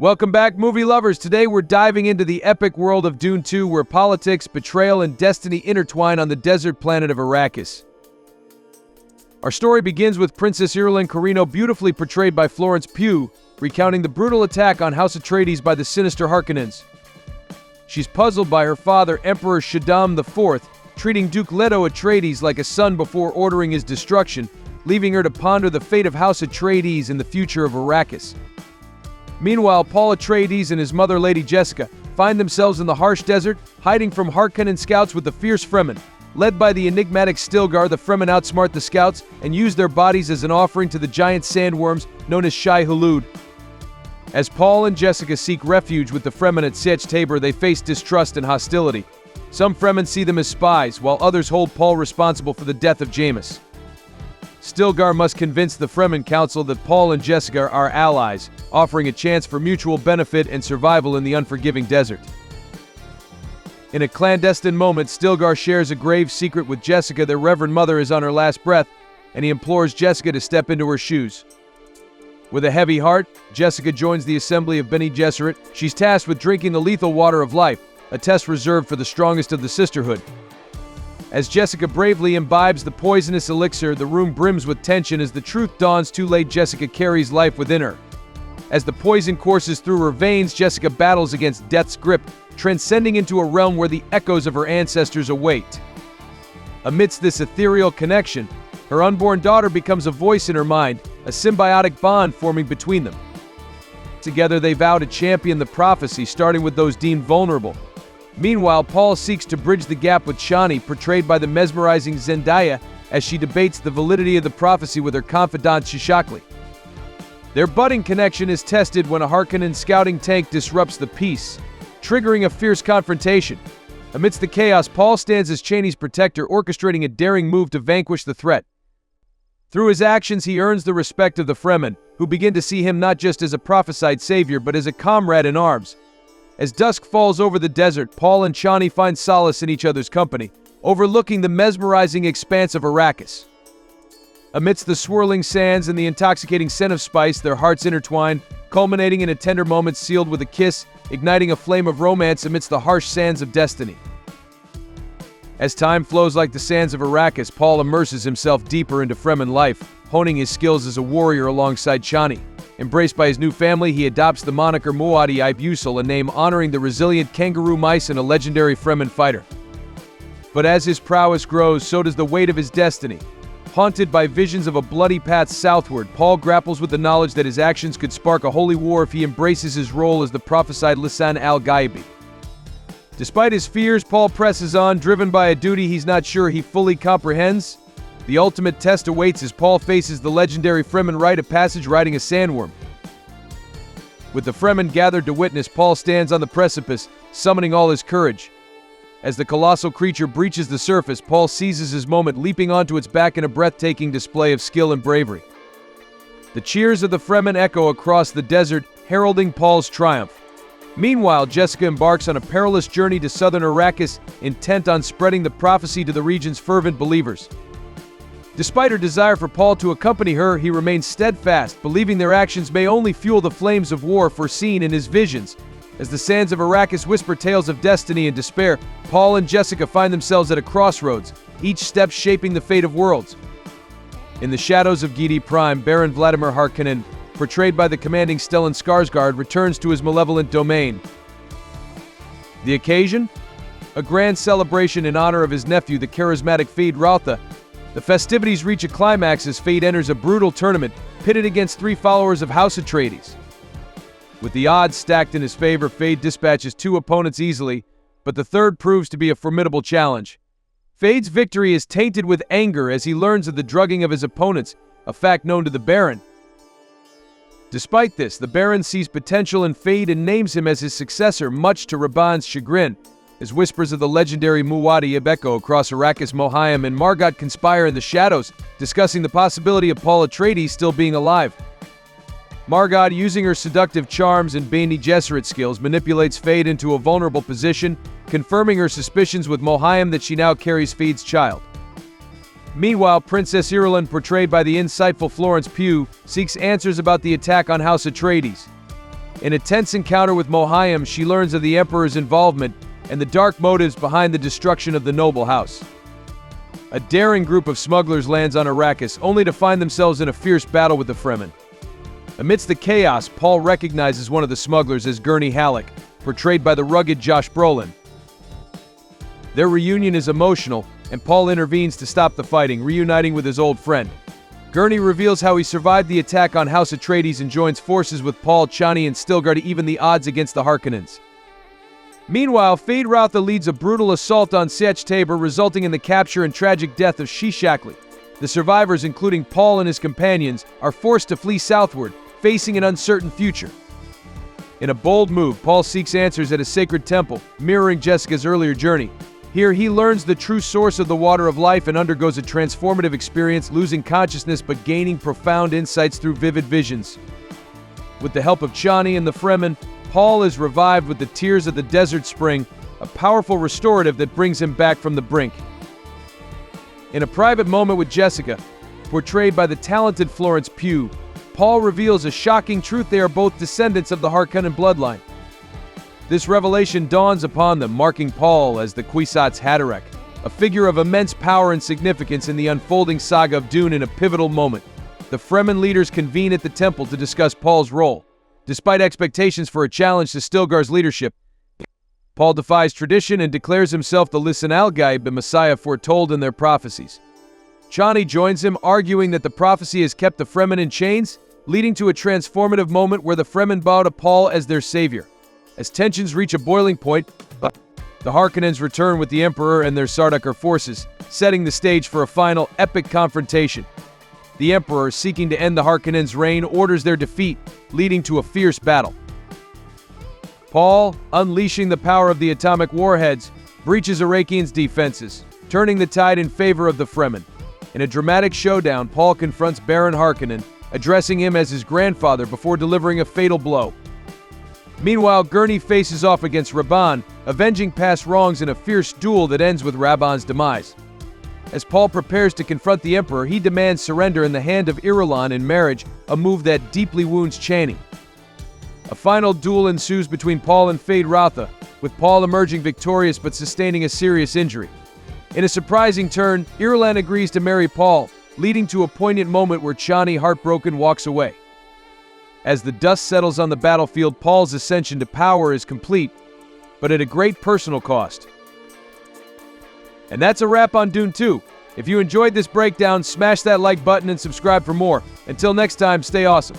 Welcome back, movie lovers. Today we're diving into the epic world of Dune 2, where politics, betrayal, and destiny intertwine on the desert planet of Arrakis. Our story begins with Princess Irulan Carino, beautifully portrayed by Florence Pugh, recounting the brutal attack on House Atreides by the sinister Harkonnens. She's puzzled by her father, Emperor Shaddam IV, treating Duke Leto Atreides like a son before ordering his destruction, leaving her to ponder the fate of House Atreides and the future of Arrakis. Meanwhile, Paul Atreides and his mother, Lady Jessica, find themselves in the harsh desert, hiding from Harkonnen scouts with the fierce Fremen. Led by the enigmatic Stilgar, the Fremen outsmart the scouts and use their bodies as an offering to the giant sandworms known as Shai Hulud. As Paul and Jessica seek refuge with the Fremen at Sietch Tabor, they face distrust and hostility. Some Fremen see them as spies, while others hold Paul responsible for the death of Jameis. Stilgar must convince the Fremen Council that Paul and Jessica are allies, offering a chance for mutual benefit and survival in the unforgiving desert. In a clandestine moment, Stilgar shares a grave secret with Jessica. Their Reverend Mother is on her last breath, and he implores Jessica to step into her shoes. With a heavy heart, Jessica joins the assembly of Bene Gesserit. She's tasked with drinking the lethal water of life, a test reserved for the strongest of the sisterhood. As Jessica bravely imbibes the poisonous elixir, the room brims with tension. As the truth dawns too late, Jessica carries life within her. As the poison courses through her veins, Jessica battles against death's grip, transcending into a realm where the echoes of her ancestors await. Amidst this ethereal connection, her unborn daughter becomes a voice in her mind, a symbiotic bond forming between them. Together they vow to champion the prophecy, starting with those deemed vulnerable. Meanwhile, Paul seeks to bridge the gap with Shani, portrayed by the mesmerizing Zendaya, as she debates the validity of the prophecy with her confidant Shishakli. Their budding connection is tested when a Harkonnen scouting tank disrupts the peace, triggering a fierce confrontation. Amidst the chaos, Paul stands as Chani's protector, orchestrating a daring move to vanquish the threat. Through his actions, he earns the respect of the Fremen, who begin to see him not just as a prophesied savior, but as a comrade in arms. As dusk falls over the desert, Paul and Chani find solace in each other's company, overlooking the mesmerizing expanse of Arrakis. Amidst the swirling sands and the intoxicating scent of spice, their hearts intertwine, culminating in a tender moment sealed with a kiss, igniting a flame of romance amidst the harsh sands of destiny. As time flows like the sands of Arrakis, Paul immerses himself deeper into Fremen life, honing his skills as a warrior alongside Chani. Embraced by his new family, he adopts the moniker Muad'Dib Usul, a name honoring the resilient kangaroo mice and a legendary Fremen fighter. But as his prowess grows, so does the weight of his destiny. Haunted by visions of a bloody path southward, Paul grapples with the knowledge that his actions could spark a holy war if he embraces his role as the prophesied Lisan al-Ghaibi. Despite his fears, Paul presses on, driven by a duty he's not sure he fully comprehends. The ultimate test awaits as Paul faces the legendary Fremen rite of passage riding a sandworm. With the Fremen gathered to witness, Paul stands on the precipice, summoning all his courage. As the colossal creature breaches the surface, Paul seizes his moment, leaping onto its back in a breathtaking display of skill and bravery. The cheers of the Fremen echo across the desert, heralding Paul's triumph. Meanwhile, Jessica embarks on a perilous journey to southern Arrakis, intent on spreading the prophecy to the region's fervent believers. Despite her desire for Paul to accompany her, he remains steadfast, believing their actions may only fuel the flames of war foreseen in his visions. As the sands of Arrakis whisper tales of destiny and despair, Paul and Jessica find themselves at a crossroads, each step shaping the fate of worlds. In the shadows of Giedi Prime, Baron Vladimir Harkonnen, portrayed by the commanding Stellan Skarsgård, returns to his malevolent domain. The occasion? A grand celebration in honor of his nephew, the charismatic Feyd Rautha. The festivities reach a climax as Feyd enters a brutal tournament, pitted against 3 followers of House Atreides. With the odds stacked in his favor, Feyd dispatches 2 opponents easily, but the third proves to be a formidable challenge. Feyd's victory is tainted with anger as he learns of the drugging of his opponents, a fact known to the Baron. Despite this, the Baron sees potential in Feyd and names him as his successor, much to Raban's chagrin. As whispers of the legendary Muad'Dib echo across Arrakis, Mohiam and Margot conspire in the shadows, discussing the possibility of Paul Atreides still being alive. Margot, using her seductive charms and Bene Gesserit skills, manipulates Feyd into a vulnerable position, confirming her suspicions with Mohiam that she now carries Feyd's child. Meanwhile, Princess Irulan, portrayed by the insightful Florence Pugh, seeks answers about the attack on House Atreides. In a tense encounter with Mohiam, she learns of the Emperor's involvement and the dark motives behind the destruction of the noble house. A daring group of smugglers lands on Arrakis, only to find themselves in a fierce battle with the Fremen. Amidst the chaos, Paul recognizes one of the smugglers as Gurney Halleck, portrayed by the rugged Josh Brolin. Their reunion is emotional, and Paul intervenes to stop the fighting, reuniting with his old friend. Gurney reveals how he survived the attack on House Atreides and joins forces with Paul, Chani, and Stilgar to even the odds against the Harkonnens. Meanwhile, Feyd-Rautha leads a brutal assault on Sietch Tabor, resulting in the capture and tragic death of Shishakli. The survivors, including Paul and his companions, are forced to flee southward, facing an uncertain future. In a bold move, Paul seeks answers at a sacred temple, mirroring Jessica's earlier journey. Here, he learns the true source of the water of life and undergoes a transformative experience, losing consciousness but gaining profound insights through vivid visions. With the help of Chani and the Fremen, Paul is revived with the tears of the desert spring, a powerful restorative that brings him back from the brink. In a private moment with Jessica, portrayed by the talented Florence Pugh, Paul reveals a shocking truth: they are both descendants of the Harkonnen bloodline. This revelation dawns upon them, marking Paul as the Kwisatz Haderach, a figure of immense power and significance in the unfolding saga of Dune. In a pivotal moment, the Fremen leaders convene at the temple to discuss Paul's role. Despite expectations for a challenge to Stilgar's leadership, Paul defies tradition and declares himself the Lisan al-Gaib, the Messiah foretold in their prophecies. Chani joins him, arguing that the prophecy has kept the Fremen in chains, leading to a transformative moment where the Fremen bow to Paul as their savior. As tensions reach a boiling point, the Harkonnens return with the Emperor and their Sardaukar forces, setting the stage for a final, epic confrontation. The Emperor, seeking to end the Harkonnens' reign, orders their defeat, leading to a fierce battle. Paul, unleashing the power of the atomic warheads, breaches Arakian's defenses, turning the tide in favor of the Fremen. In a dramatic showdown, Paul confronts Baron Harkonnen, addressing him as his grandfather before delivering a fatal blow. Meanwhile, Gurney faces off against Rabban, avenging past wrongs in a fierce duel that ends with Rabban's demise. As Paul prepares to confront the Emperor, he demands surrender in the hand of Irulan in marriage, a move that deeply wounds Chani. A final duel ensues between Paul and Feyd-Rautha, with Paul emerging victorious but sustaining a serious injury. In a surprising turn, Irulan agrees to marry Paul, leading to a poignant moment where Chani, heartbroken, walks away. As the dust settles on the battlefield, Paul's ascension to power is complete, but at a great personal cost. And that's a wrap on Dune 2. If you enjoyed this breakdown, smash that like button and subscribe for more. Until next time, stay awesome.